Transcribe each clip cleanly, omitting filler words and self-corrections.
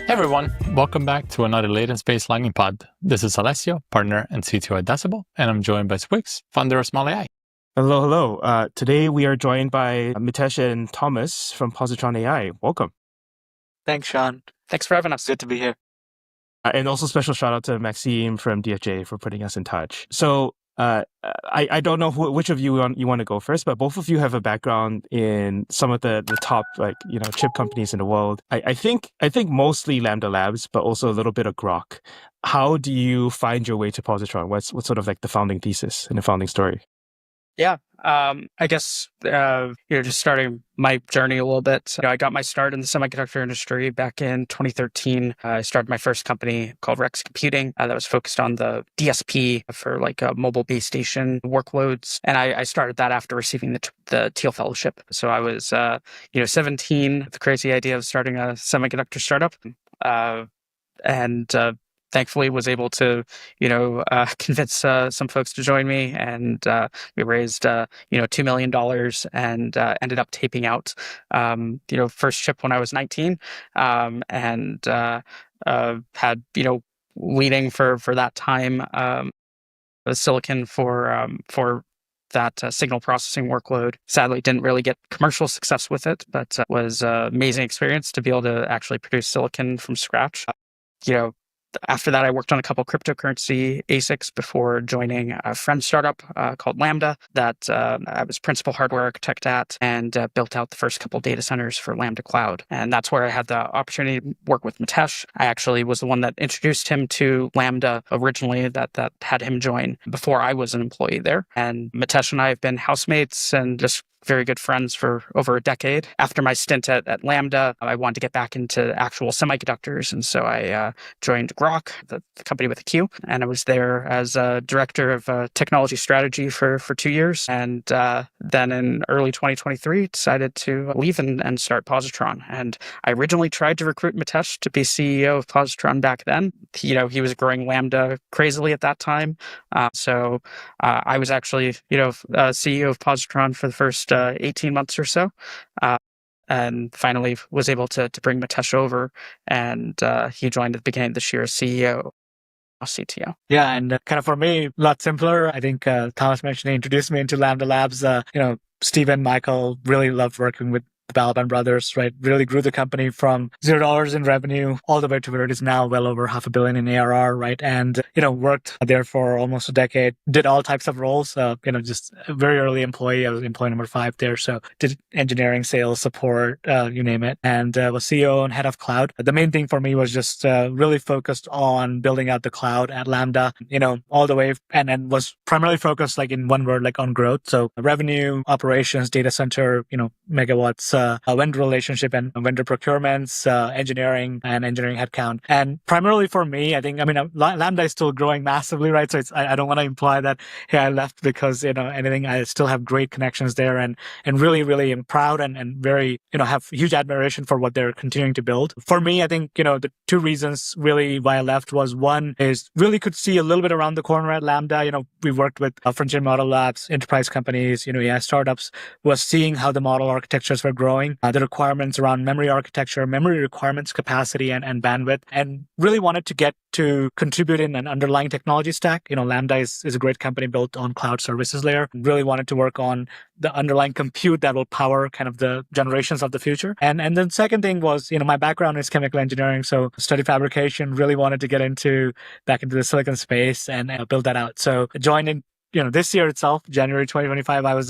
Hey everyone, welcome back to another latent-based lightning pod. This is Alessio, partner and CTO at Decibel, and I'm joined by Swix, founder of Small AI. Hello, hello. Today we are joined by Mitesh and Thomas from Positron AI. Welcome. Thanks, Sean. Thanks for having us. Good to be here. And also special shout out to Maxime from DFJ for putting us in touch. So I don't know which of you want to go first, but both of you have a background in some of the top chip companies in the world. I think mostly Lambda Labs, but also a little bit of Grok. How do you find your way to Positron? What's sort of like the founding thesis and the founding story? Yeah, I guess just starting my journey a little bit. I got my start in the semiconductor industry back in 2013. I started my first company called Rex Computing that was focused on the DSP for mobile base station workloads, and I started that after receiving the Teal Fellowship. So I was 17, with the crazy idea of starting a semiconductor startup, and thankfully was able to, convince some folks to join me, and we raised, $2 million and ended up taping out, first chip when I was 19, and had, leading for that time, silicon for that signal processing workload. Sadly, didn't really get commercial success with it, but was an amazing experience to be able to actually produce silicon from scratch. After that, I worked on a couple cryptocurrency ASICs before joining a friend startup called Lambda that I was principal hardware architect at, and built out the first couple data centers for Lambda Cloud. And that's where I had the opportunity to work with Mitesh. I actually was the one that introduced him to Lambda originally, that had him join before I was an employee there. And Mitesh and I have been housemates and just very good friends for over a decade. After my stint at Lambda, I wanted to get back into actual semiconductors, and so I joined Grok, the company with a Q, and I was there as a director of technology strategy for 2 years, and then in early 2023 decided to leave and start Positron. And I originally tried to recruit Mitesh to be CEO of Positron back then. He was growing Lambda crazily at that time, so I was actually CEO of Positron for the first 18 months or so, and finally was able to bring Mitesh over, and he joined at the beginning of this year as CEO, CTO. Yeah, and kind of for me, a lot simpler. I think Thomas mentioned he introduced me into Lambda Labs. Stephen, Michael really loved working with the Balaban brothers, right? Really grew the company from $0 in revenue all the way to where it is now, well over $500 million in ARR, right? And, worked there for almost a decade, did all types of roles, just a very early employee. I was employee number 5 there. So did engineering, sales, support, you name it, and was CEO and head of cloud. The main thing for me was just really focused on building out the cloud at Lambda, all the way, and was primarily focused in one word, on growth. So revenue, operations, data center, megawatts, vendor relationship and vendor procurements, engineering and engineering headcount. And primarily for me, Lambda is still growing massively, right? So I don't want to imply that, hey, I left because, anything. I still have great connections there and really, really am proud and very, have huge admiration for what they're continuing to build. For me, I think, the 2 reasons really why I left was, one is really could see a little bit around the corner at Lambda. We worked with frontier model labs, enterprise companies, AI startups, was seeing how the model architectures were growing, the requirements around memory architecture, memory requirements, capacity, and bandwidth, and really wanted to get to contribute in an underlying technology stack. Lambda is a great company built on cloud services layer. Really wanted to work on the underlying compute that will power kind of the generations of the future. And then second thing was, my background is chemical engineering, so study fabrication, really wanted to get back into the silicon space and build that out. So joined in this year itself, January 2025, I was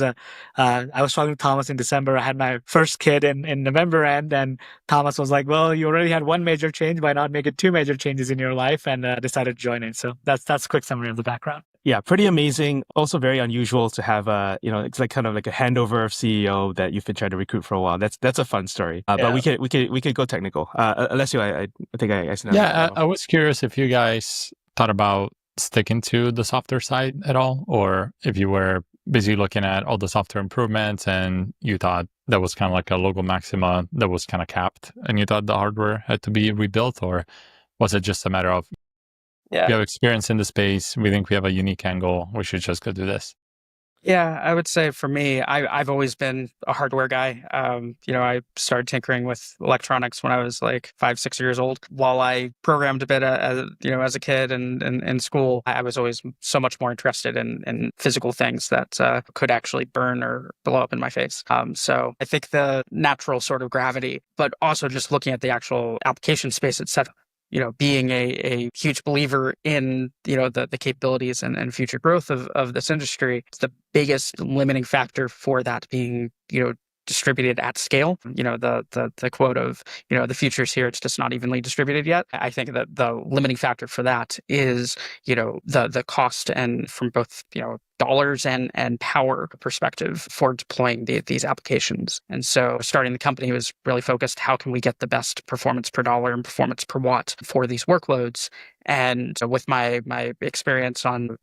talking to Thomas in December. I had my first kid in November end, and Thomas was like, well, you already had one major change. Why not make it 2 major changes in your life? And decided to join in. So that's a quick summary of the background. Yeah, pretty amazing. Also very unusual to have it's kind of like a handover of CEO that you've been trying to recruit for a while. That's a fun story. But we could go technical. Alessio, I think I said that. Yeah, I was curious if you guys thought about sticking to the software side at all, or if you were busy looking at all the software improvements and you thought that was kind of like a logo maxima that was kind of capped and you thought the hardware had to be rebuilt, or was it just a matter of, we have experience in the space, we think we have a unique angle, we should just go do this? Yeah, I would say for me, I've always been a hardware guy. I started tinkering with electronics when I was like 5, 6 years old. While I programmed a bit as a kid and in school, I was always so much more interested in physical things that could actually burn or blow up in my face. So I think the natural sort of gravity, but also just looking at the actual application space itself, being a huge believer in, the capabilities and future growth of this industry, the biggest limiting factor for that being, distributed at scale. The quote of, the future's here, it's just not evenly distributed yet. I think that the limiting factor for that is, the cost and from both, dollars and power perspective for deploying these applications. And so starting the company was really focused, how can we get the best performance per dollar and performance per watt for these workloads? And with my experience on,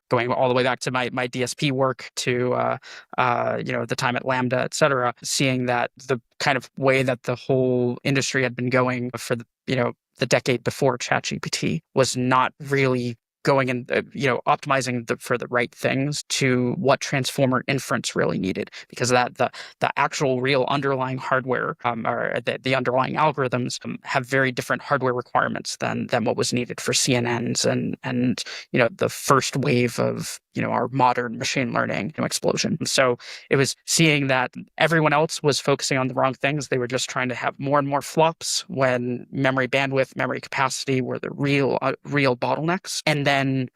going all the way back to my DSP work to, the time at Lambda, et cetera, seeing that the kind of way that the whole industry had been going for the decade before ChatGPT was not really going and optimizing for the right things to what transformer inference really needed, because that the actual real underlying hardware or the underlying algorithms have very different hardware requirements than what was needed for CNNs and the first wave of our modern machine learning explosion. So it was seeing that everyone else was focusing on the wrong things. They were just trying to have more and more flops when memory bandwidth, memory capacity were the real bottlenecks. And then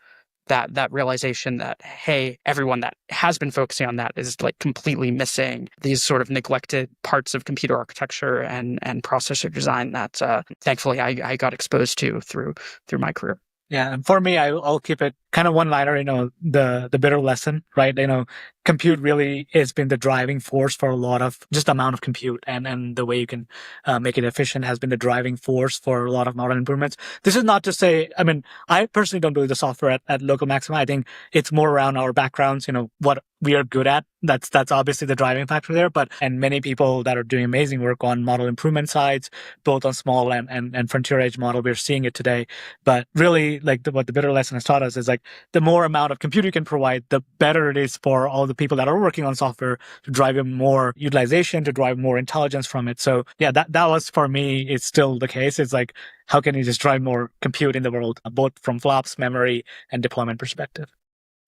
that realization that, hey, everyone that has been focusing on that is like completely missing these sort of neglected parts of computer architecture and processor design that thankfully I got exposed to through my career. Yeah, and for me, I'll keep it kind of one-liner. The bitter lesson, right? Compute really has been the driving force for a lot of just amount of compute, and the way you can make it efficient has been the driving force for a lot of modern improvements. This is not to say, I mean, I personally don't believe the software at local maxima. I think it's more around our backgrounds, what we are good at. That's obviously the driving factor there. And many people that are doing amazing work on model improvement sides, both on small and frontier edge model, we're seeing it today. But really, like what the bitter lesson has taught us is like the more amount of compute you can provide, the better it is for all the people that are working on software to drive in more utilization, to drive more intelligence from it. So yeah, that was for me, it's still the case. It's like, how can you just drive more compute in the world, both from flops, memory, and deployment perspective?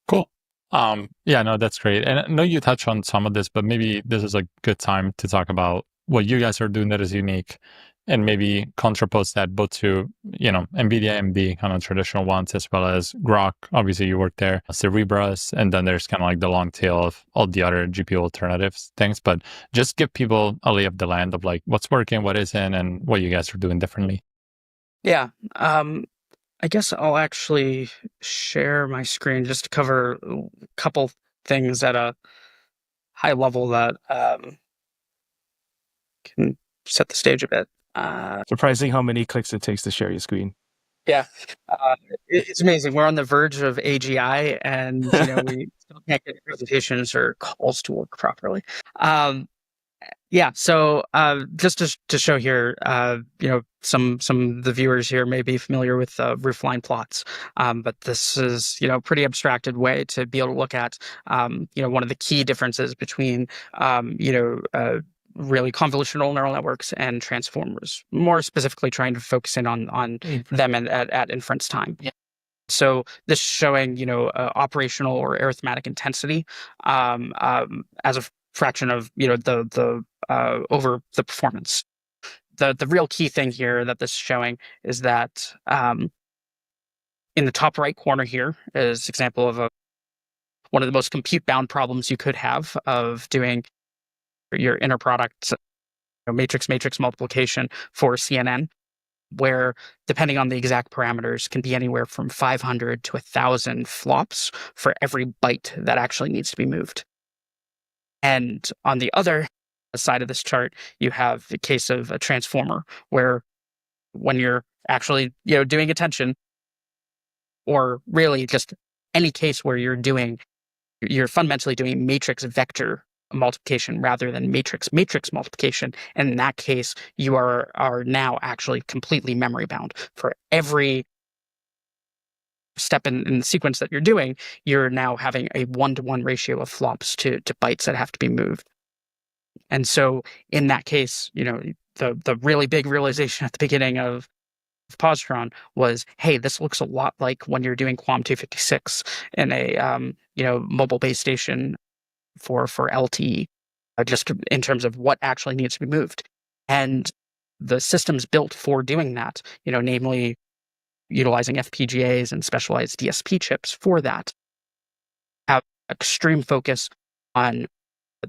Cool. Yeah, no, that's great. And I know you touched on some of this, but maybe this is a good time to talk about what you guys are doing that is unique, and maybe contrapose that both to, NVIDIA AMD kind of traditional ones, as well as Grok. Obviously, you work there, Cerebras, and then there's kind of like the long tail of all the other GPU alternatives things. But just give people a lay of the land of like what's working, what isn't, and what you guys are doing differently. Yeah. I guess I'll actually share my screen just to cover a couple things at a high level that can set the stage a bit. Surprising how many clicks it takes to share your screen. Yeah, it's amazing. We're on the verge of AGI, and we still can't get presentations or calls to work properly. Yeah, so just to show here, some of the viewers here may be familiar with roofline plots, but this is pretty abstracted way to be able to look at one of the key differences between really convolutional neural networks and transformers. More specifically, trying to focus in on them at inference time. Yeah. So this is showing operational or arithmetic intensity as a fraction of the over the performance. The real key thing here that this is showing is that in the top right corner here is an example of one of the most compute bound problems you could have of doing your inner product matrix multiplication for CNN, where depending on the exact parameters can be anywhere from 500 to 1,000 flops for every byte that actually needs to be moved. And on the other side of this chart, you have the case of a transformer, where when you're actually doing attention, or really just any case where you're fundamentally doing matrix vector multiplication rather than matrix multiplication. And in that case, you are now actually completely memory bound. For every step in the sequence that you're doing, you're now having a 1-to-1 ratio of flops to bytes that have to be moved. And so in that case, the really big realization at the beginning of Positron was, hey, this looks a lot like when you're doing Quam 256 in a mobile base station for LTE, just in terms of what actually needs to be moved. And the systems built for doing that, namely utilizing FPGAs and specialized DSP chips for that, have extreme focus on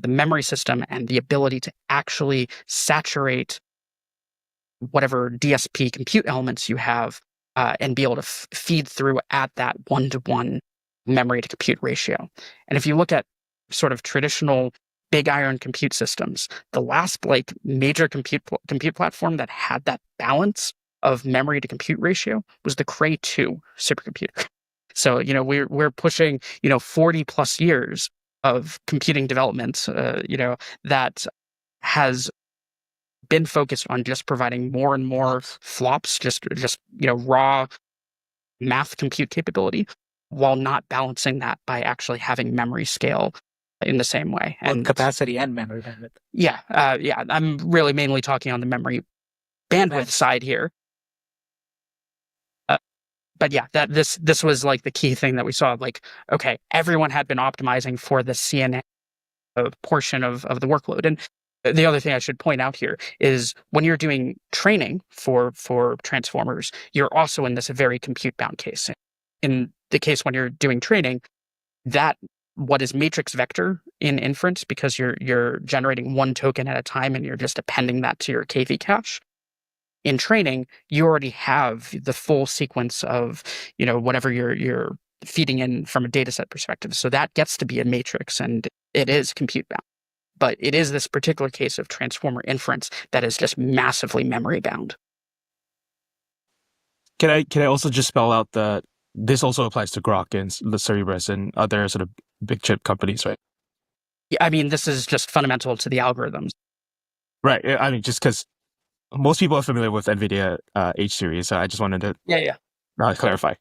the memory system and the ability to actually saturate whatever DSP compute elements you have and be able to feed through at that 1-to-1 memory to compute ratio. And if you look at sort of traditional big iron compute systems, the last major compute platform that had that balance of memory to compute ratio was the Cray 2 supercomputer. So, we're pushing, 40 plus years of computing development, that has been focused on just providing more and more flops, just raw math compute capability, while not balancing that by actually having memory scale in the same way. And capacity and memory bandwidth. Yeah. I'm really mainly talking on the memory bandwidth side here. But yeah, this was like the key thing that we saw. Like, okay, everyone had been optimizing for the CNN portion of the workload. And the other thing I should point out here is when you're doing training for transformers, you're also in this very compute bound case. In the case when you're doing training, that what is matrix vector in inference, because you're generating one token at a time and you're just appending that to your KV cache. In training, you already have the full sequence of, whatever you're feeding in from a data set perspective. So that gets to be a matrix and it is compute bound. But it is this particular case of transformer inference that is just massively memory bound. Can I also just spell out that this also applies to Grok and Cerebras and other sort of big chip companies, right? Yeah, I mean, this is just fundamental to the algorithms. Right. I mean, just because most people are familiar with NVIDIA H series, so I just wanted to clarify.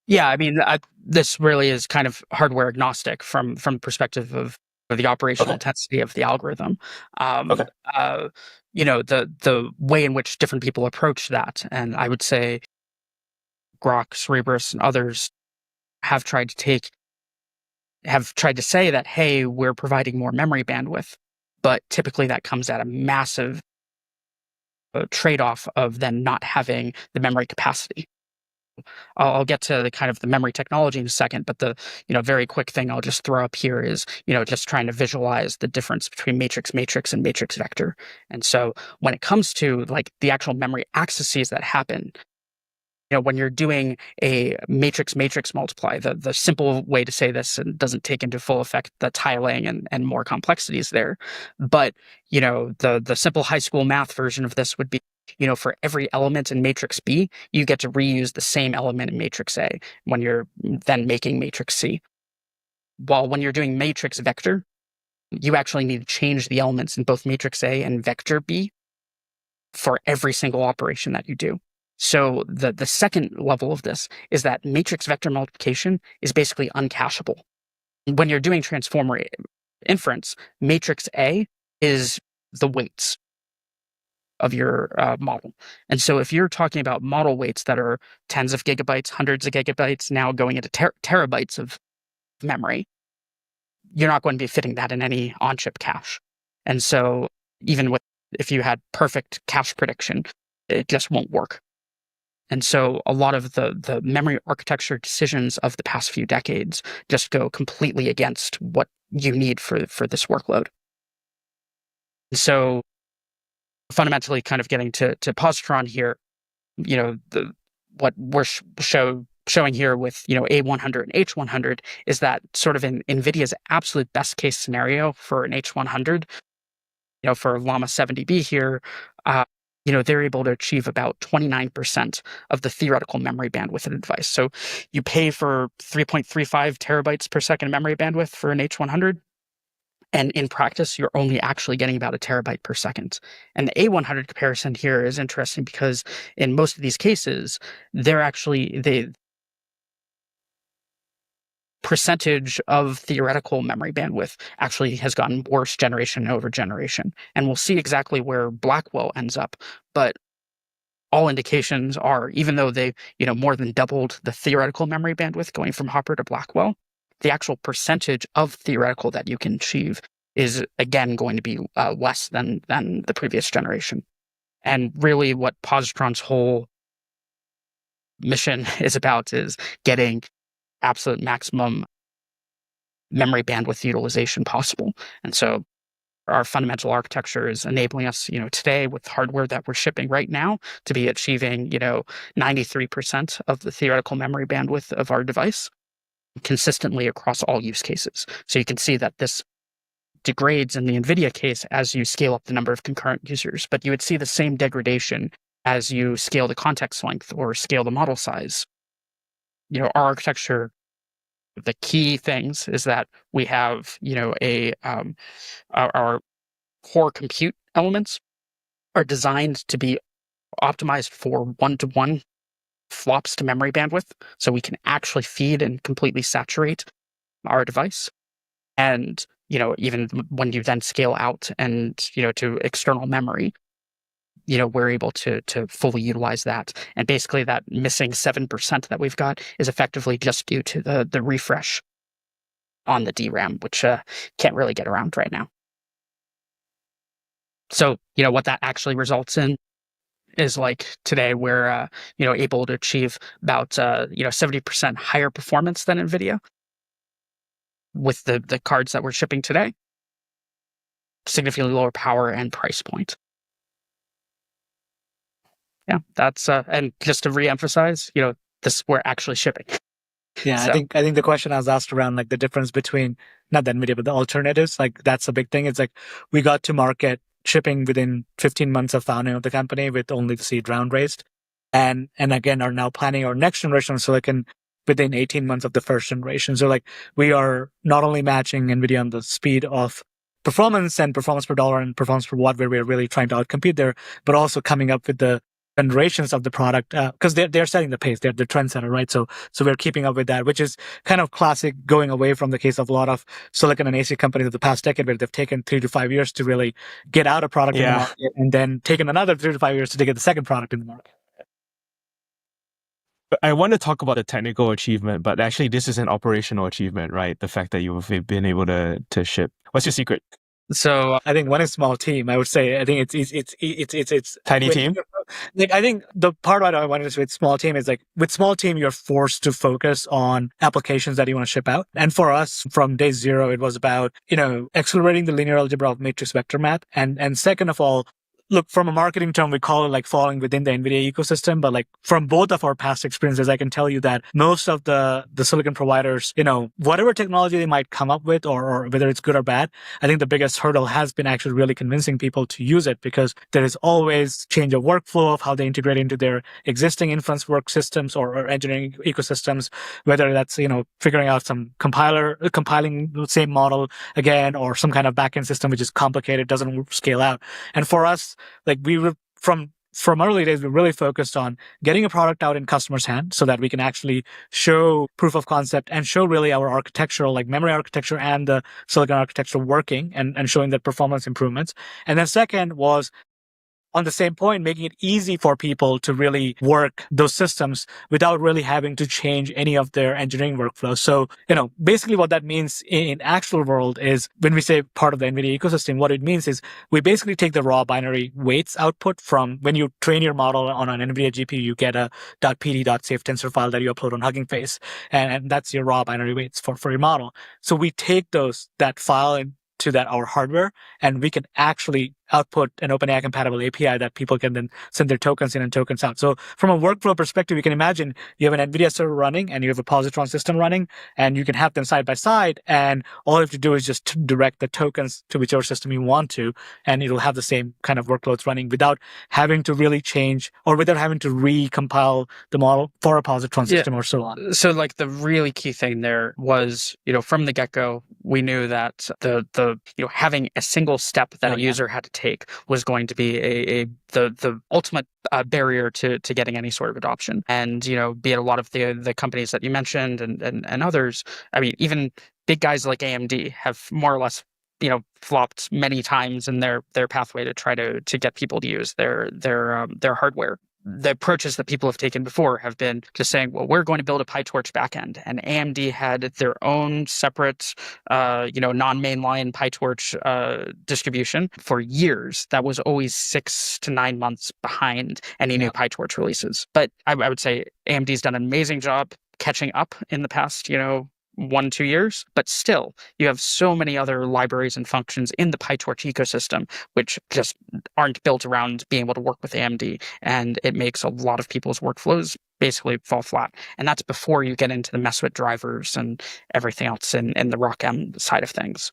Yeah, I mean, this really is kind of hardware agnostic from the perspective of the operational intensity of the algorithm. The way in which different people approach that, and I would say Grok, Cerebras, and others have tried to say that, hey, we're providing more memory bandwidth, but typically that comes at a massive trade-off of then not having the memory capacity. I'll get to the kind of the memory technology in a second, but the very quick thing I'll just throw up here is just trying to visualize the difference between matrix and matrix vector. And so when it comes to like the actual memory accesses that happen, when you're doing a matrix multiply, the simple way to say this and doesn't take into full effect the tiling and more complexities there, but the simple high school math version of this would be, for every element in matrix B, you get to reuse the same element in matrix A when you're then making matrix C. While when you're doing matrix vector, you actually need to change the elements in both matrix A and vector B for every single operation that you do. So the second level of this is that matrix vector multiplication is basically uncacheable. When you're doing transformer inference, matrix A is the weights of your model. And so if you're talking about model weights that are tens of gigabytes, hundreds of gigabytes, now going into terabytes of memory, you're not going to be fitting that in any on-chip cache. And so even if you had perfect cache prediction, it just won't work. And so a lot of the memory architecture decisions of the past few decades just go completely against what you need for this workload. So fundamentally kind of getting to Positron here, what we're showing here with, A100 and H100 is that sort of in NVIDIA's absolute best case scenario for an H100, for Llama 70B here, they're able to achieve about 29% of the theoretical memory bandwidth in a device. So you pay for 3.35 terabytes per second memory bandwidth for an H100. And in practice, you're only actually getting about a terabyte per second. And the A100 comparison here is interesting because in most of these cases, percentage of theoretical memory bandwidth actually has gotten worse generation over generation. And we'll see exactly where Blackwell ends up. But all indications are, even though they, more than doubled the theoretical memory bandwidth going from Hopper to Blackwell, the actual percentage of theoretical that you can achieve is again going to be less than the previous generation. And really what Positron's whole mission is about is getting absolute maximum memory bandwidth utilization possible. And so our fundamental architecture is enabling us, today with hardware that we're shipping right now to be achieving, 93% of the theoretical memory bandwidth of our device consistently across all use cases. So you can see that this degrades in the NVIDIA case as you scale up the number of concurrent users, but you would see the same degradation as you scale the context length or scale the model size. Our architecture, the key things is that we have, our core compute elements are designed to be optimized for one-to-one flops to memory bandwidth, so we can actually feed and completely saturate our device. And, even when you then scale out and, to external memory, we're able to fully utilize that. And basically that missing 7% that we've got is effectively just due to the refresh on the DRAM, which can't really get around right now. So, what that actually results in is like today we're, able to achieve about, 70% higher performance than NVIDIA with the cards that we're shipping today, significantly lower power and price point. Yeah, that's and just to reemphasize, this we're actually shipping. Yeah, so. I think the question I was asked around like the difference between not the NVIDIA but the alternatives, like that's a big thing. It's like we got to market shipping within 15 months of founding of the company with only the seed round raised, and again are now planning our next generation of silicon within 18 months of the first generation. So like we are not only matching NVIDIA on the speed of performance and performance per dollar and performance per watt, where we're really trying to outcompete there, but also coming up with the generations of the product because they're setting the pace, they're the trendsetter, right? So we're keeping up with that, which is kind of classic, going away from the case of a lot of silicon and ASIC companies of the past decade, where they've taken 3 to 5 years to really get out a product in the market, and then taken another 3 to 5 years to get the second product in the market. I want to talk about the technical achievement, but actually this is an operational achievement, right? The fact that you've been able to ship. What's your secret? So I think one is small team. I would say I think it's tiny team. Like I think the part I wanted to say with small team is like with small team you're forced to focus on applications that you want to ship out. And for us, from day zero, it was about accelerating the linear algebra of matrix vector map, and second of all, look, from a marketing term, we call it like falling within the NVIDIA ecosystem. But like from both of our past experiences, I can tell you that most of the silicon providers, whatever technology they might come up with, or whether it's good or bad, I think the biggest hurdle has been actually really convincing people to use it, because there is always change of workflow of how they integrate into their existing inference work systems or engineering ecosystems, whether that's, figuring out some compiling the same model again, or some kind of backend system which is complicated, doesn't scale out. And for us, like we were from early days, we really focused on getting a product out in customers' hands so that we can actually show proof of concept and show really our architectural, like memory architecture and the silicon architecture working, and showing that performance improvements. And then second was, on the same point, making it easy for people to really work those systems without really having to change any of their engineering workflows. So, basically what that means in actual world is, when we say part of the NVIDIA ecosystem, what it means is we basically take the raw binary weights output from when you train your model on an NVIDIA GPU, you get a .pd.safe tensor file that you upload on Hugging Face. And that's your raw binary weights for your model. So we take that file into our hardware, and we can actually output an OpenAI compatible API that people can then send their tokens in and tokens out. So from a workflow perspective, you can imagine you have an NVIDIA server running and you have a Positron system running, and you can have them side by side, and all you have to do is just direct the tokens to whichever system you want to, and it'll have the same kind of workloads running without having to really change, or without having to recompile the model for a Positron system or so on. So like the really key thing there was, from the get-go, we knew that the having a single step that a user had to take was going to be the ultimate barrier to getting any sort of adoption. And, be it a lot of the companies that you mentioned and others, I mean, even big guys like AMD have more or less, flopped many times in their pathway to try to get people to use their hardware. The approaches that people have taken before have been just saying, well, we're going to build a PyTorch backend. And AMD had their own separate, non-mainline PyTorch distribution for years. That was always 6 to 9 months behind any new PyTorch releases. But I would say AMD's done an amazing job catching up in the past, 1-2 years, but still you have so many other libraries and functions in the PyTorch ecosystem which just aren't built around being able to work with AMD, and it makes a lot of people's workflows basically fall flat. And that's before you get into the mess with drivers and everything else in the ROCm side of things.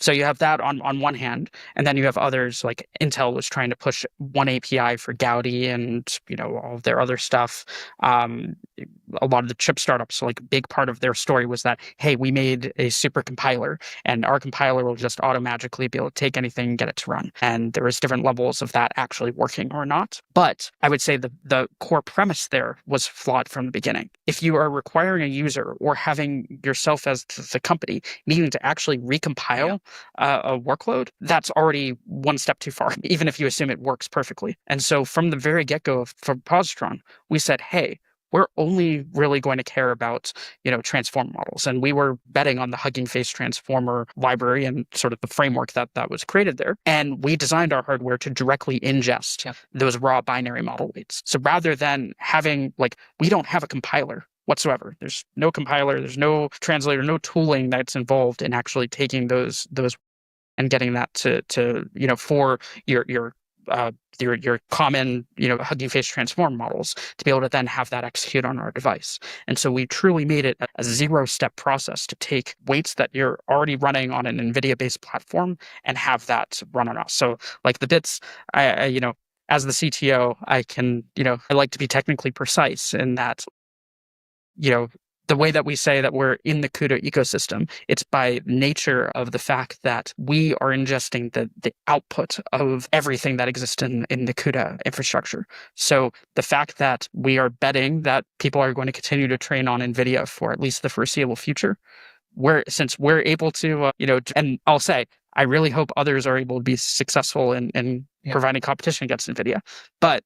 So you have that on one hand, and then you have others like Intel was trying to push one API for Gaudi and all of their other stuff. A lot of the chip startups, like a big part of their story was that, hey, we made a super compiler and our compiler will just automatically be able to take anything and get it to run. And there was different levels of that actually working or not. But I would say the core premise there was flawed from the beginning. If you are requiring a user or having yourself as the company needing to actually recompile a workload, that's already one step too far, even if you assume it works perfectly. And so from the very get-go for Positron, we said, hey, we're only really going to care about, transform models. And we were betting on the Hugging Face transformer library and sort of the framework that was created there. And we designed our hardware to directly ingest those raw binary model weights. So rather than having, we don't have a compiler whatsoever. There's no compiler, there's no translator, no tooling that's involved in actually taking those and getting that to for your common, Hugging Face transform models to be able to then have that execute on our device. And so we truly made it a 0-step process to take weights that you're already running on an NVIDIA-based platform and have that run on us. So the bits, I as the CTO, I can, I like to be technically precise in that, the way that we say that we're in the CUDA ecosystem, it's by nature of the fact that we are ingesting the output of everything that exists in the CUDA infrastructure. So the fact that we are betting that people are going to continue to train on NVIDIA for at least the foreseeable future, since we're able to, and I'll say, I really hope others are able to be successful in providing competition against NVIDIA. But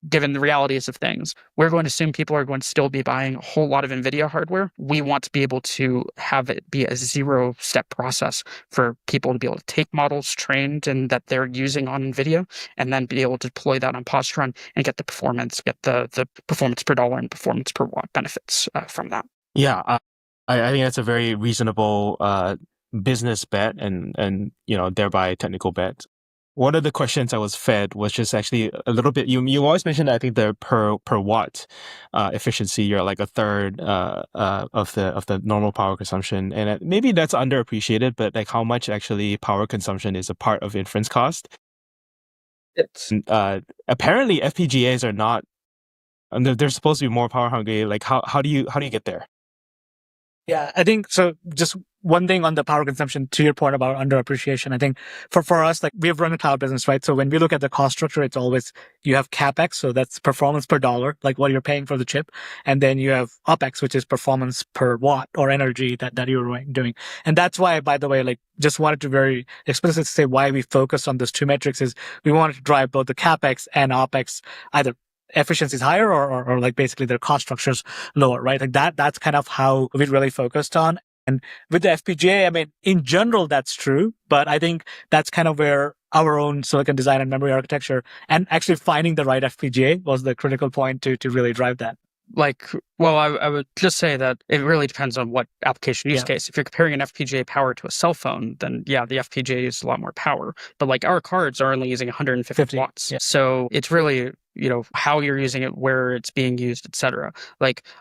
given the realities of things, we're going to assume people are going to still be buying a whole lot of NVIDIA hardware. We want to be able to have it be a 0-step process for people to be able to take models trained and that they're using on NVIDIA, and then be able to deploy that on Positron and get the performance per dollar and performance per watt benefits from that. Yeah, I think that's a very reasonable business bet and thereby technical bet. One of the questions I was fed was just actually a little bit. You always mentioned, I think, the per watt efficiency. You're like a third of the normal power consumption, and maybe that's underappreciated. But how much actually power consumption is a part of inference cost? It's apparently FPGAs are not. They're supposed to be more power hungry. How do you get there? Yeah, I think so. Just one thing on the power consumption, to your point about underappreciation, I think for us, we have run a cloud business, right? So when we look at the cost structure, it's always, you have CapEx, so that's performance per dollar, what you're paying for the chip. And then you have OpEx, which is performance per watt or energy that you're doing. And that's why, by the way, just wanted to very explicitly say why we focus on those two metrics is we wanted to drive both the CapEx and OpEx, either efficiency is higher or basically their cost structures lower, right? That's kind of how we really focused on. And with the FPGA, I mean, in general, that's true, but I think that's kind of where our own silicon design and memory architecture and actually finding the right FPGA was the critical point to really drive that. I would just say that it really depends on what application use case. If you're comparing an FPGA power to a cell phone, then the FPGA is a lot more power. But our cards are only using 150 watts. Yeah. So it's really, how you're using it, where it's being used, et cetera.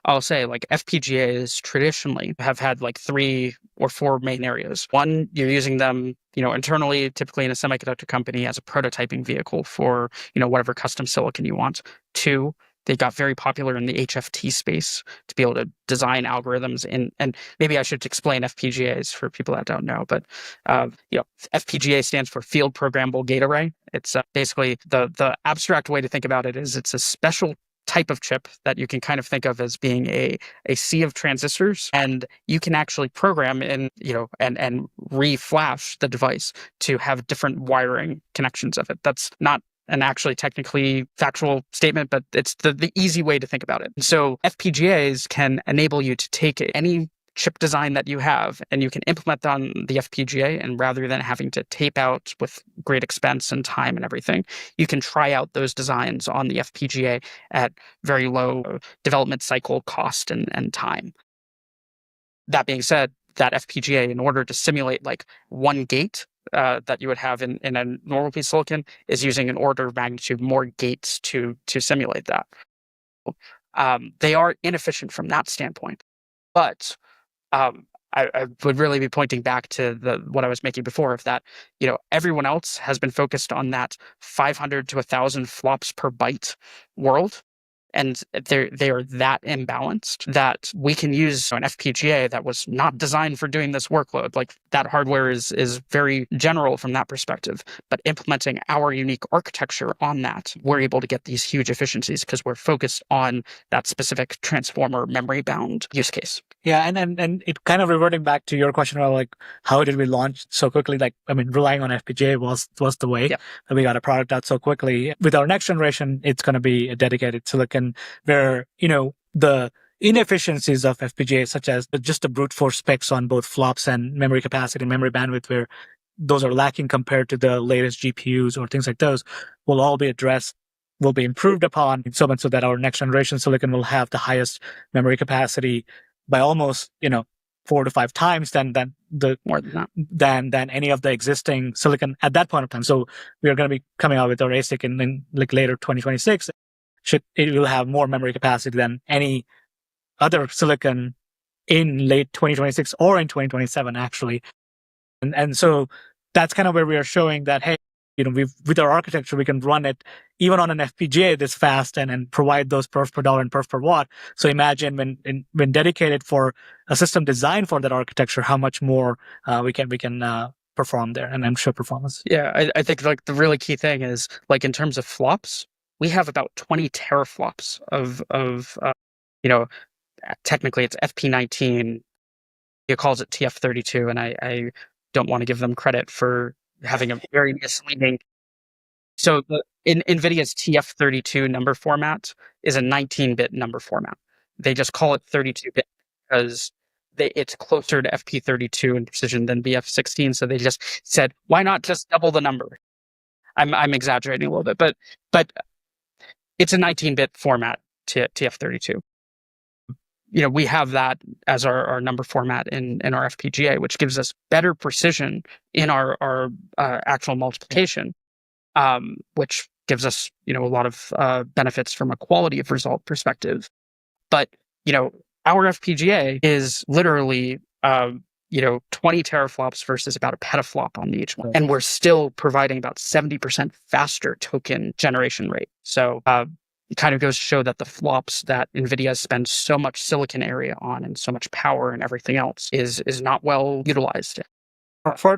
I'll say, FPGAs traditionally have had 3 or 4 main areas. One, you're using them, internally, typically in a semiconductor company as a prototyping vehicle for, whatever custom silicon you want. 2, They got very popular in the HFT space to be able to design algorithms and maybe I should explain FPGAs for people that don't know, but FPGA stands for Field Programmable Gate Array. It's basically the abstract way to think about it is it's a special type of chip that you can kind of think of as being a sea of transistors, and you can actually program and re-flash the device to have different wiring connections of it. That's not an actually technically factual statement, but it's the easy way to think about it. So FPGAs can enable you to take any chip design that you have and you can implement that on the FPGA, and rather than having to tape out with great expense and time and everything, you can try out those designs on the FPGA at very low development cycle cost and time. That being said, that FPGA, in order to simulate like one gate that you would have in a normal piece of silicon, is using an order of magnitude more gates to simulate that. They are inefficient from that standpoint, but I would really be pointing back to what I was making before of that, everyone else has been focused on that 500 to 1,000 flops per byte world. And they are that imbalanced that we can use an FPGA that was not designed for doing this workload. Like that hardware is very general from that perspective, but implementing our unique architecture on that, we're able to get these huge efficiencies because we're focused on that specific transformer memory bound use case. Yeah, and it kind of reverting back to your question about like how did we launch so quickly? Like, I mean, relying on FPGA was the way that we got a product out so quickly. With our next generation, it's going to be a dedicated silicon where the inefficiencies of FPGA, such as just the brute force specs on both flops and memory capacity, memory bandwidth, where those are lacking compared to the latest GPUs or things like those, will all be addressed, will be improved upon, so much so that our next generation silicon will have the highest memory capacity by almost 4 to 5 times than more than any of the existing silicon at that point of time. So we are going to be coming out with our ASIC in like later 2026. It will have more memory capacity than any other silicon in late 2026 or in 2027 actually. And so that's kind of where we are showing that, hey, with our architecture, we can run it even on an FPGA this fast and provide those perf per dollar and perf per watt. So imagine when dedicated for a system designed for that architecture, how much more we can perform there and show performance. Yeah, I think like the really key thing is like in terms of flops, we have about 20 teraflops of technically it's FP19. It calls it TF32, and I don't want to give them credit for having a very misleading. So in NVIDIA's TF32 number format is a 19-bit number format. They just call it 32-bit because it's closer to FP32 in precision than BF16. So they just said, why not just double the number? I'm exaggerating a little bit, but it's a 19-bit format TF32. We have that as our number format in our FPGA, which gives us better precision in our actual multiplication, which gives us, a lot of benefits from a quality of result perspective. But, our FPGA is literally, 20 teraflops versus about a petaflop on each one. And we're still providing about 70% faster token generation rate. So, it kind of goes to show that the flops that NVIDIA spends so much silicon area on and so much power and everything else is not well utilized. For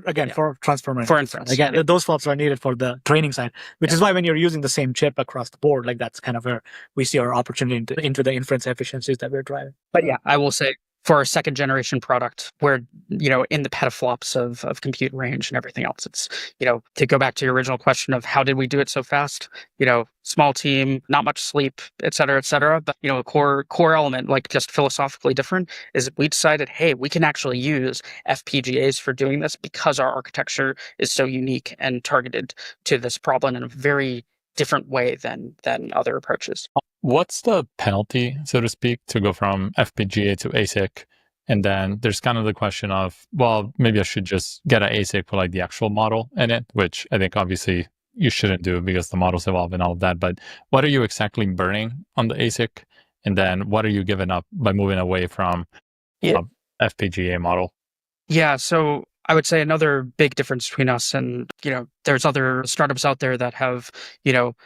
transformer. For inference. Again, those flops are needed for the training side, which is why when you're using the same chip across the board, like that's kind of where we see our opportunity into the inference efficiencies that we're driving. But yeah, I will say for our second generation product, we're, in the petaflops of compute range and everything else. It's, to go back to your original question of how did we do it so fast? Small team, not much sleep, et cetera, et cetera. But, a core element, like just philosophically different, is we decided, hey, we can actually use FPGAs for doing this because our architecture is so unique and targeted to this problem in a very different way than other approaches. What's the penalty, so to speak, to go from FPGA to ASIC? And then there's kind of the question of, well, maybe I should just get an ASIC with like the actual model in it, which I think obviously you shouldn't do because the models evolve and all of that. But what are you exactly burning on the ASIC? And then what are you giving up by moving away from FPGA model? Yeah, so I would say another big difference between us and there's other startups out there that have,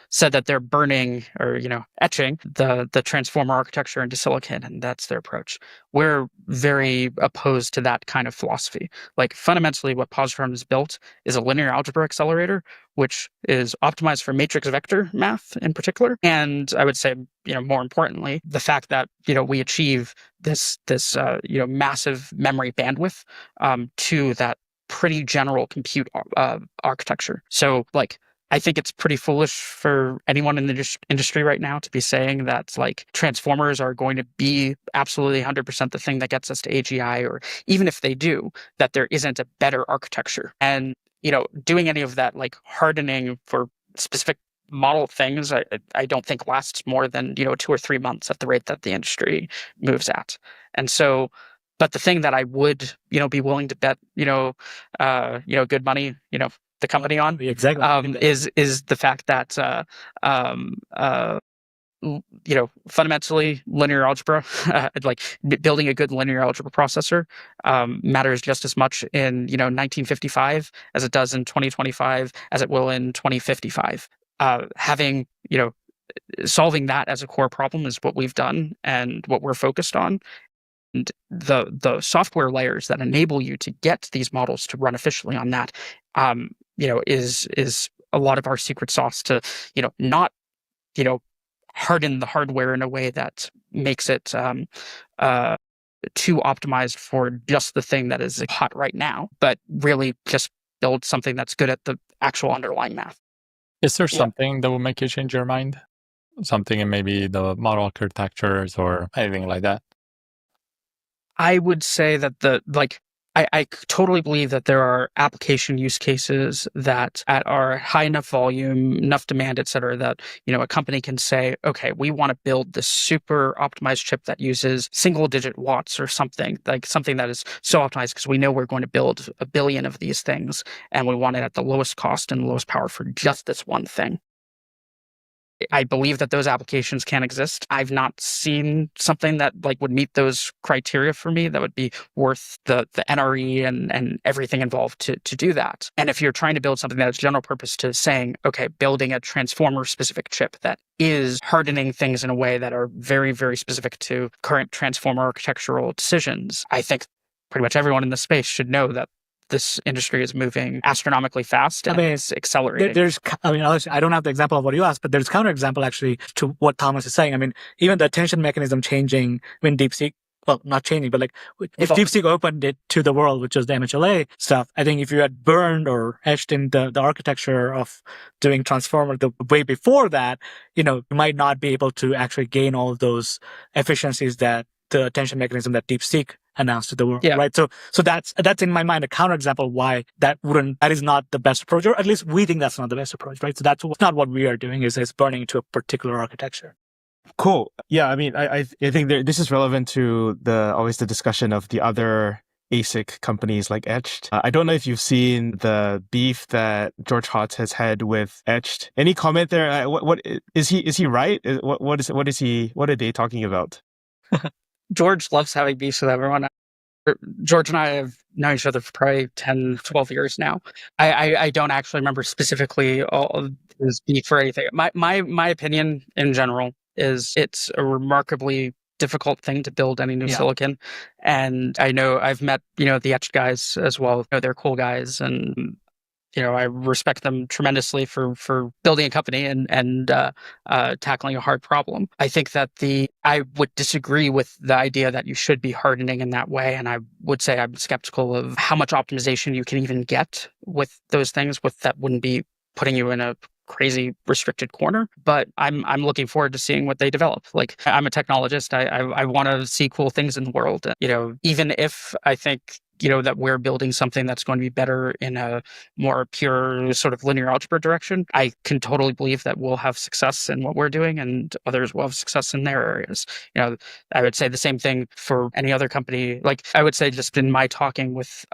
said that they're burning or, etching the transformer architecture into silicon, and that's their approach. We're very opposed to that kind of philosophy. Like fundamentally what Positron has built is a linear algebra accelerator, which is optimized for matrix vector math in particular. And I would say, more importantly, the fact that, we achieve this massive memory bandwidth to that pretty general compute architecture. So like, I think it's pretty foolish for anyone in the industry right now to be saying that like transformers are going to be absolutely 100% the thing that gets us to AGI, or even if they do, that there isn't a better architecture. And, doing any of that like hardening for specific model things, I don't think lasts more than, 2 or 3 months at the rate that the industry moves at. And so, but the thing that I would, be willing to bet, good money, the company on, exactly, is the fact that, fundamentally linear algebra, like building a good linear algebra processor, matters just as much in, 1955 as it does in 2025, as it will in 2055. Having, solving that as a core problem is what we've done and what we're focused on. And the software layers that enable you to get these models to run efficiently on that, is a lot of our secret sauce to, not, harden the hardware in a way that makes it too optimized for just the thing that is hot right now, but really just build something that's good at the actual underlying math. Is there something that will make you change your mind? Something in maybe the model architectures or anything like that? I would say that I totally believe that there are application use cases that are high enough volume, enough demand, et cetera, that, a company can say, okay, we want to build this super optimized chip that uses single digit watts or something, like something that is so optimized because we know we're going to build 1 billion of these things and we want it at the lowest cost and lowest power for just this one thing. I believe that those applications can exist. I've not seen something that like would meet those criteria for me that would be worth the NRE and everything involved to do that. And if you're trying to build something that is general purpose to saying, okay, building a transformer specific chip that is hardening things in a way that are very, very specific to current transformer architectural decisions, I think pretty much everyone in the space should know that this industry is moving astronomically fast and it's accelerating. I don't have the example of what you asked, but there's counterexample actually to what Thomas is saying. Even the attention mechanism changing when DeepSeek, well, not changing, but like if DeepSeek opened it to the world, which was the MHLA stuff, I think if you had burned or etched in the architecture of doing transformer the way before that, you might not be able to actually gain all of those efficiencies that the attention mechanism that DeepSeek announced to the world, right? So that's in my mind a counterexample why that is not the best approach, or at least we think that's not the best approach, right? So that's not what we are doing, is burning into a particular architecture. Cool. Yeah, I think this is relevant to always the discussion of the other ASIC companies like Etched. I don't know if you've seen the beef that George Hotz has had with Etched. Any comment there? What is he right? What are they talking about? George loves having beefs with everyone. George and I have known each other for probably 10, 12 years now. I don't actually remember specifically all of his beef or anything. My opinion in general is it's a remarkably difficult thing to build any new silicon. And I know I've met, the Etched guys as well. They're cool guys, and I respect them tremendously for building a company and tackling a hard problem. I think that I would disagree with the idea that you should be hardening in that way. And I would say I'm skeptical of how much optimization you can even get with those things. That wouldn't be putting you in a crazy restricted corner. But I'm looking forward to seeing what they develop. Like, I'm a technologist. I want to see cool things in the world. Even if I think that we're building something that's going to be better in a more pure sort of linear algebra direction, I can totally believe that we'll have success in what we're doing and others will have success in their areas. I would say the same thing for any other company. Like, I would say just in my talking with,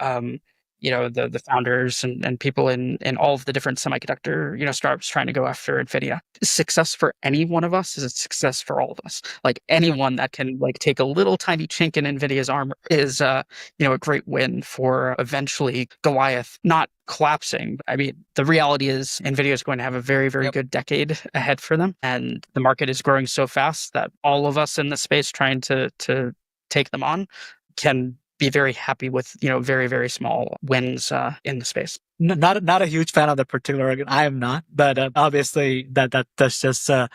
the founders and people in all of the different semiconductor, startups trying to go after NVIDIA. Success for any one of us is a success for all of us. Like anyone that can like take a little tiny chink in NVIDIA's armor is, a great win for eventually Goliath not collapsing. I mean, the reality is NVIDIA is going to have a very, very good decade ahead for them. And the market is growing so fast that all of us in the space trying to take them on can be very happy with, very, very small wins in the space. Not a huge fan of that particular argument. I am not, but obviously that's just. I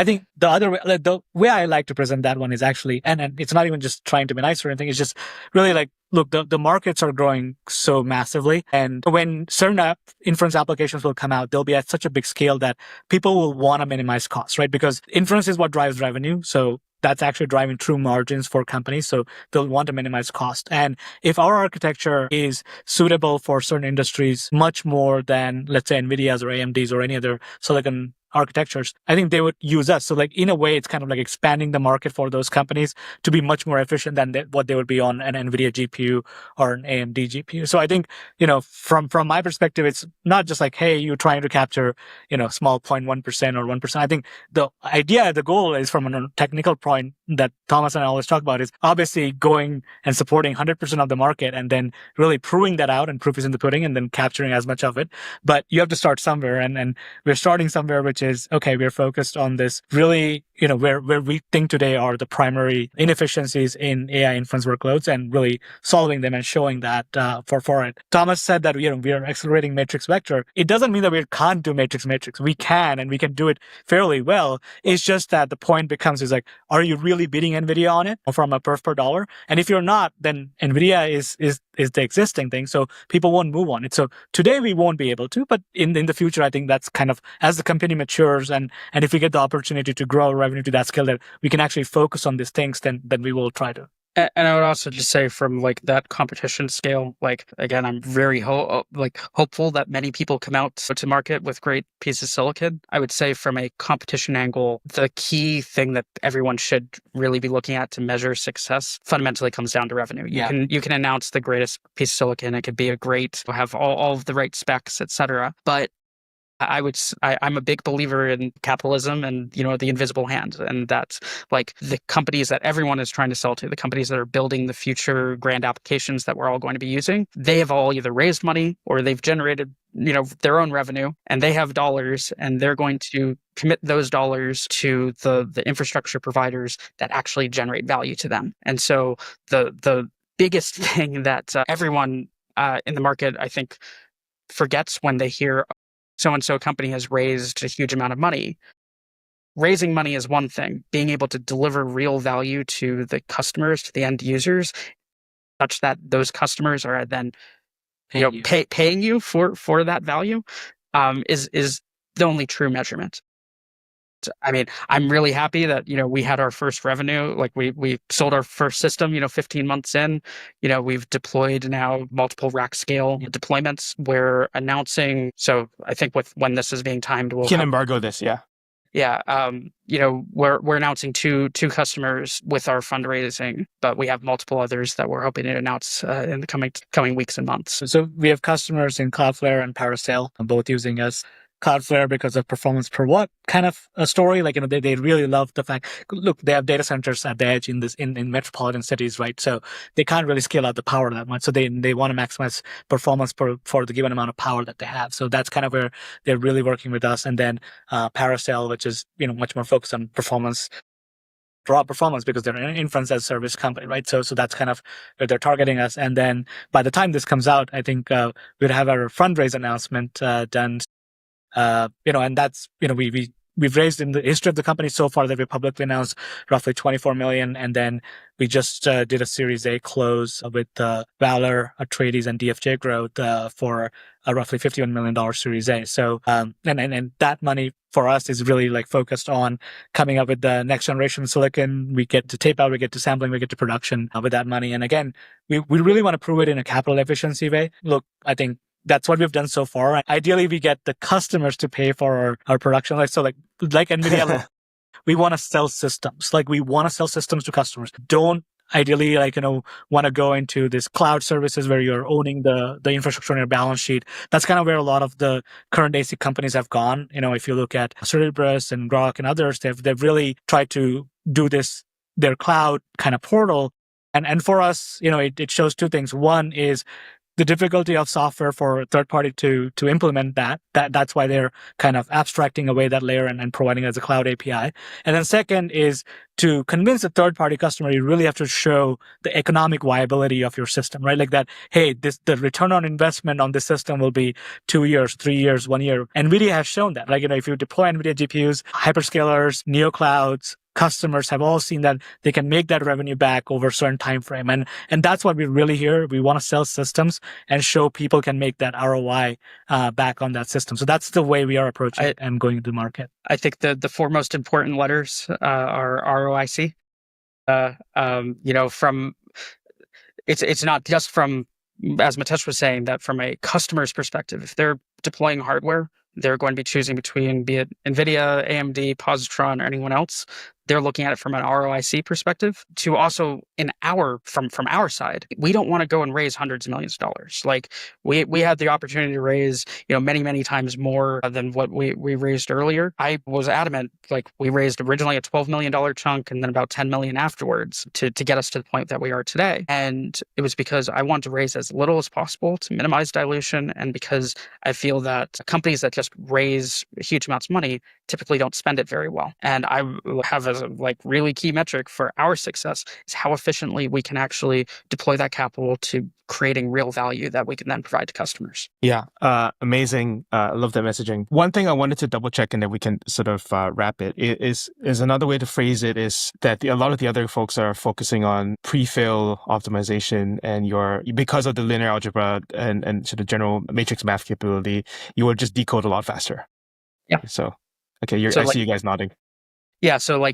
think the other way, the way I like to present that one is actually, and it's not even just trying to be nice or anything. It's just really like, look, the markets are growing so massively, and when certain inference applications will come out, they'll be at such a big scale that people will want to minimize costs, right? Because inference is what drives revenue, so that's actually driving true margins for companies. So they'll want to minimize cost. And if our architecture is suitable for certain industries much more than, let's say, NVIDIA's or AMD's or any other silicon architectures, I think they would use us. So like in a way, it's kind of like expanding the market for those companies to be much more efficient than what they would be on an NVIDIA GPU or an AMD GPU. So I think, from my perspective, it's not just like, hey, you're trying to capture, small 0.1% or 1%. I think the goal is from a technical point that Thomas and I always talk about is obviously going and supporting 100% of the market and then really proving that out, and proof is in the pudding, and then capturing as much of it. But you have to start somewhere, and we're starting somewhere, which is, okay, we're focused on this really, where we think today are the primary inefficiencies in AI inference workloads, and really solving them and showing that for it. Thomas said that, we are accelerating matrix vector. It doesn't mean that we can't do matrix. We can, and we can do it fairly well. It's just that the point becomes is like, are you really beating NVIDIA on it from a perf per dollar? And if you're not, then NVIDIA is the existing thing. So people won't move on it. So today we won't be able to, but in the future, I think that's kind of, as the company matures and if we get the opportunity to grow revenue to that scale that we can actually focus on these things, then we will try to. And I would also just say from like that competition scale, like again, I'm very hopeful that many people come out to market with great pieces of silicon. I would say from a competition angle, the key thing that everyone should really be looking at to measure success fundamentally comes down to revenue. You can announce the greatest piece of silicon. It could be have all of the right specs, etc. But I'm a big believer in capitalism and, the invisible hand. And that's like the companies that everyone is trying to sell to, the companies that are building the future grand applications that we're all going to be using. They have all either raised money or they've generated, their own revenue, and they have dollars, and they're going to commit those dollars to the infrastructure providers that actually generate value to them. And so the biggest thing that everyone in the market, I think, forgets when they hear so-and-so company has raised a huge amount of money. Raising money is one thing. Being able to deliver real value to the customers, to the end users, such that those customers are then paying you for that value is the only true measurement. I mean, I'm really happy that, we had our first revenue, like we sold our first system, 15 months in, we've deployed now multiple rack scale deployments. We're announcing, so I think when this is being timed, we'll can embargo this. Yeah. Yeah. We're announcing two customers with our fundraising, but we have multiple others that we're hoping to announce in the coming weeks and months. So we have customers in Cloudflare and Parasail, both using us. Cloudflare because of performance per watt kind of a story. Like, they really love the fact, look, they have data centers at the edge in metropolitan cities, right? So they can't really scale out the power that much. So they want to maximize performance for the given amount of power that they have. So that's kind of where they're really working with us. And then Parasail, which is, much more focused on performance, raw performance, because they're an inference as a service company, right? So that's kind of where they're targeting us. And then by the time this comes out, I think we'd have our fundraise announcement done. And that's, we've raised in the history of the company so far that we publicly announced roughly 24 million. And then we just did a Series A close with Valor, Atreides, and DFJ Growth for a roughly $51 million Series A. So, and that money for us is really like focused on coming up with the next generation silicon. We get to tape out, we get to sampling, we get to production with that money. And again, we really want to prove it in a capital efficiency way. Look, I think that's what we've done so far. Ideally, we get the customers to pay for our production. Like NVIDIA, we want to sell systems. Like, we want to sell systems to customers. Don't ideally want to go into this cloud services where you're owning the infrastructure on your balance sheet. That's kind of where a lot of the current ASIC companies have gone. If you look at Cerebras and Grok and others, they've really tried to do this, their cloud kind of portal. And for us, it shows two things. One is the difficulty of software for a third party to implement that's why they're kind of abstracting away that layer and providing it as a cloud API. And then second is to convince a third party customer, you really have to show the economic viability of your system, right? Like that, hey, the return on investment on this system will be 2 years, 3 years, 1 year. NVIDIA has shown that. Like, if you deploy NVIDIA GPUs, hyperscalers, neoclouds, customers have all seen that they can make that revenue back over a certain time frame. And that's what we really hear. We want to sell systems and show people can make that ROI back on that system. So that's the way we are approaching it and going to the market. I think the four most important letters are ROIC. From it's not just from, as Mitesh was saying, that from a customer's perspective, if they're deploying hardware, they're going to be choosing between, be it NVIDIA, AMD, Positron, or anyone else. They're looking at it from an ROIC perspective. To also, from our side, we don't want to go and raise hundreds of millions of dollars. Like we had the opportunity to raise, many times more than what we raised earlier. I was adamant, like we raised originally a $12 million chunk and then about 10 million afterwards to get us to the point that we are today. And it was because I want to raise as little as possible to minimize dilution, and because I feel that companies that just raise huge amounts of money typically don't spend it very well. And I have as a really key metric for our success is how efficiently we can actually deploy that capital to creating real value that we can then provide to customers. Yeah, amazing. I love that messaging. One thing I wanted to double check, and then we can sort of wrap it, is another way to phrase it is that a lot of the other folks are focusing on pre-fill optimization, and because of the linear algebra and sort of general matrix math capability, you will just decode a lot faster. Yeah. So, okay, I see you guys nodding. Yeah, so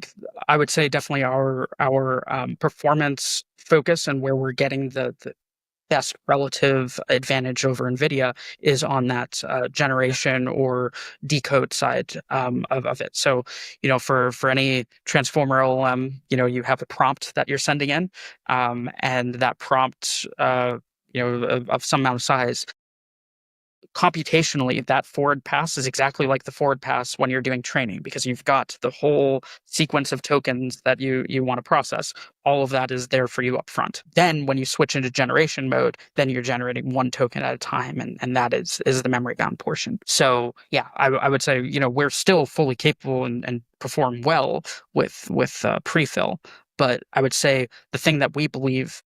I would say definitely our performance focus and where we're getting the best relative advantage over NVIDIA is on that generation or decode side of it. So, for any transformer LLM, you have a prompt that you're sending in, and that prompt, of some amount of size. Computationally, that forward pass is exactly like the forward pass when you're doing training, because you've got the whole sequence of tokens that you want to process. All of that is there for you up front. Then when you switch into generation mode, then you're generating one token at a time, and that is the memory bound portion. So yeah, I would say, we're still fully capable and perform well with prefill. But I would say the thing that we believe,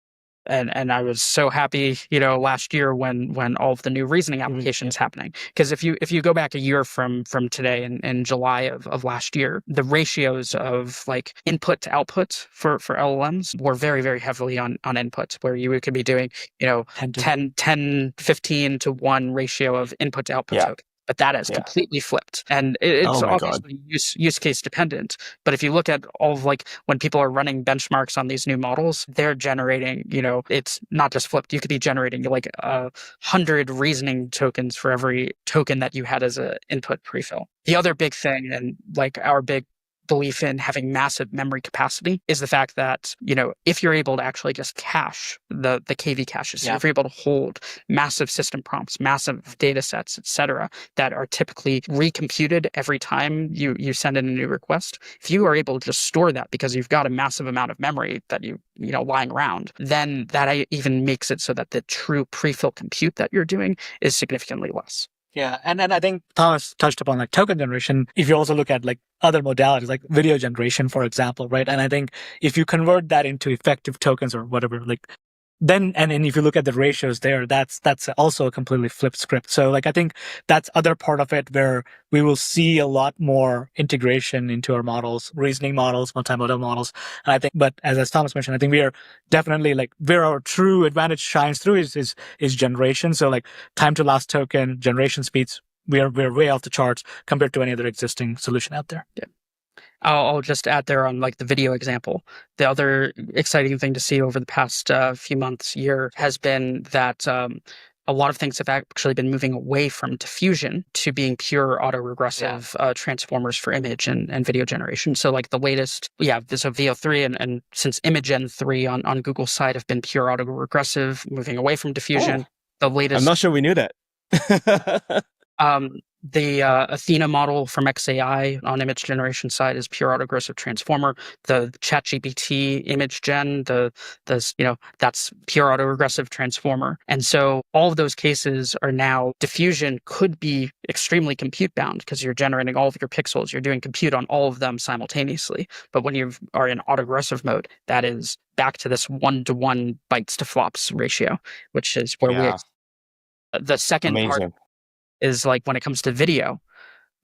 and I was so happy, last year when all of the new reasoning applications happening. Because if you go back a year from today in July of last year, the ratios of input to output for LLMs were very, very heavily on input, where you could be doing, 10, 15 to 1 ratio of input to output token. But that has completely flipped. And it's obviously use case dependent. But if you look at all of when people are running benchmarks on these new models, they're generating, it's not just flipped. You could be generating 100 reasoning tokens for every token that you had as an input prefill. The other big thing, and our big belief in having massive memory capacity, is the fact that, if you're able to actually just cache the KV caches, if you're able to hold massive system prompts, massive data sets, et cetera, that are typically recomputed every time you send in a new request, if you are able to just store that because you've got a massive amount of memory that you lying around, then that even makes it so that the true prefill compute that you're doing is significantly less. Yeah, and I think Thomas touched upon token generation. If you also look at other modalities like video generation, for example, right? And I think if you convert that into effective tokens or whatever, then and if you look at the ratios there, that's also a completely flipped script. So I think that's other part of it where we will see a lot more integration into our models, reasoning models, multimodal models. And I think, but as Thomas mentioned, I think we are definitely where our true advantage shines through is generation. So time to last token, generation speeds, we're way off the charts compared to any other existing solution out there. Yeah. I'll just add there on the video example. The other exciting thing to see over the past few months, year, has been that a lot of things have actually been moving away from diffusion to being pure autoregressive transformers for image and video generation. So like the latest, so VO3 and since ImageN 3 on Google's side have been pure autoregressive, moving away from diffusion. The latest, I'm not sure we knew that. the Athena model from XAI on image generation side is pure autoregressive transformer. The ChatGPT image gen, that's pure autoregressive transformer. And so all of those cases are now, diffusion could be extremely compute bound because you're generating all of your pixels. You're doing compute on all of them simultaneously. But when you are in autoregressive mode, that is back to this 1-to-1 bytes to flops ratio, which is where the second part is like when it comes to video,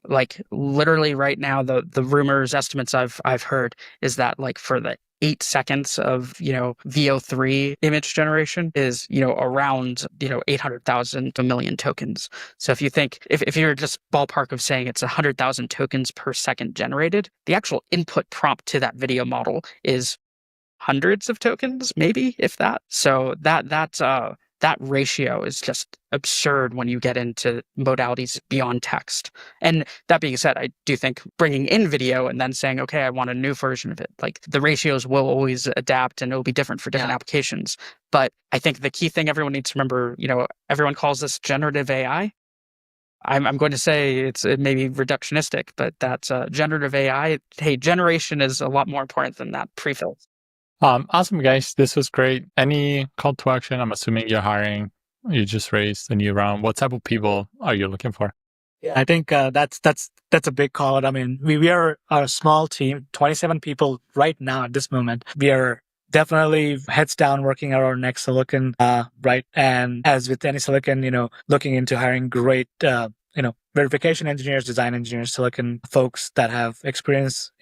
like literally right now, the rumors, estimates I've heard is that like for the 8 seconds of, VO3 image generation is, around, 800,000 to 1 million tokens. So if you think, if you're just ballpark of saying it's 100,000 tokens per second generated, the actual input prompt to that video model is hundreds of tokens, maybe, if that. So that ratio is just absurd when you get into modalities beyond text. And that being said, I do think bringing in video and then saying, okay, I want a new version of it, like the ratios will always adapt and it'll be different for different applications. But I think the key thing everyone needs to remember, everyone calls this generative AI. I'm going to say it may be reductionistic, but that's generative AI. Hey, generation is a lot more important than that prefill. Awesome, guys. This was great. Any call to action? I'm assuming you're hiring. You just raised a new round. What type of people are you looking for? Yeah, I think that's a big call out. I mean, we are a small team, 27 people right now at this moment. We are definitely heads down working on our next silicon, right? And as with any silicon, looking into hiring great, verification engineers, design engineers, silicon folks that have experience,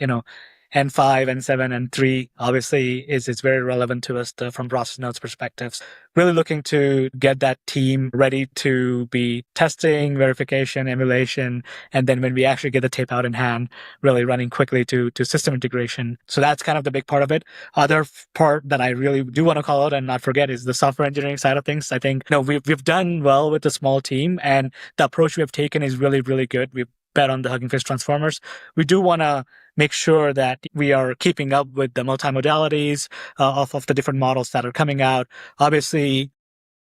N5, N7, N3 obviously is very relevant to us from process nodes perspectives. Really looking to get that team ready to be testing, verification, emulation, and then when we actually get the tape out in hand, really running quickly to system integration. So that's kind of the big part of it. Other part that I really do want to call out and not forget is the software engineering side of things. I think we've done well with the small team, and the approach we have taken is really, really good. We've bet on the Hugging Face transformers. We do want to make sure that we are keeping up with the multimodalities of the different models that are coming out. Obviously,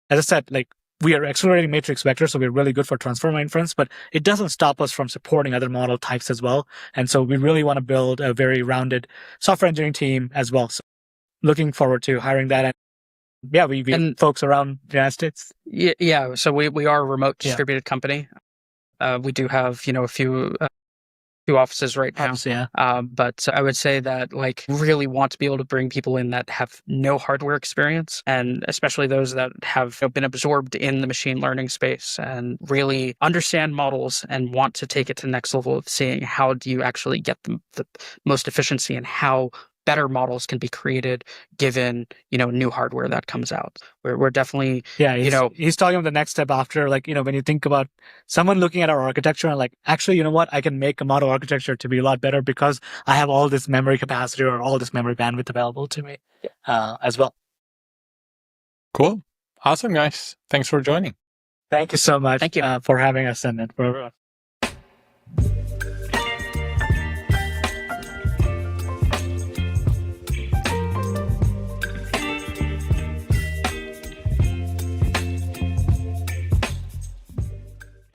as I said, like we are accelerating matrix vectors, so we're really good for transformer inference, but it doesn't stop us from supporting other model types as well. And so we really want to build a very rounded software engineering team as well. So looking forward to hiring that. And we folks around the United States. Yeah. So we are a remote distributed company. We do have, a few offices right now. But I would say that really want to be able to bring people in that have no hardware experience, and especially those that have been absorbed in the machine learning space and really understand models and want to take it to the next level of seeing how do you actually get the most efficiency and how better models can be created given, new hardware that comes out. We're definitely, he's talking about the next step after, when you think about someone looking at our architecture and actually, you know what, I can make a model architecture to be a lot better because I have all this memory capacity or all this memory bandwidth available to me as well. Cool. Awesome, guys. Thanks for joining. Thank you so much. Thank you. For having us and for everyone.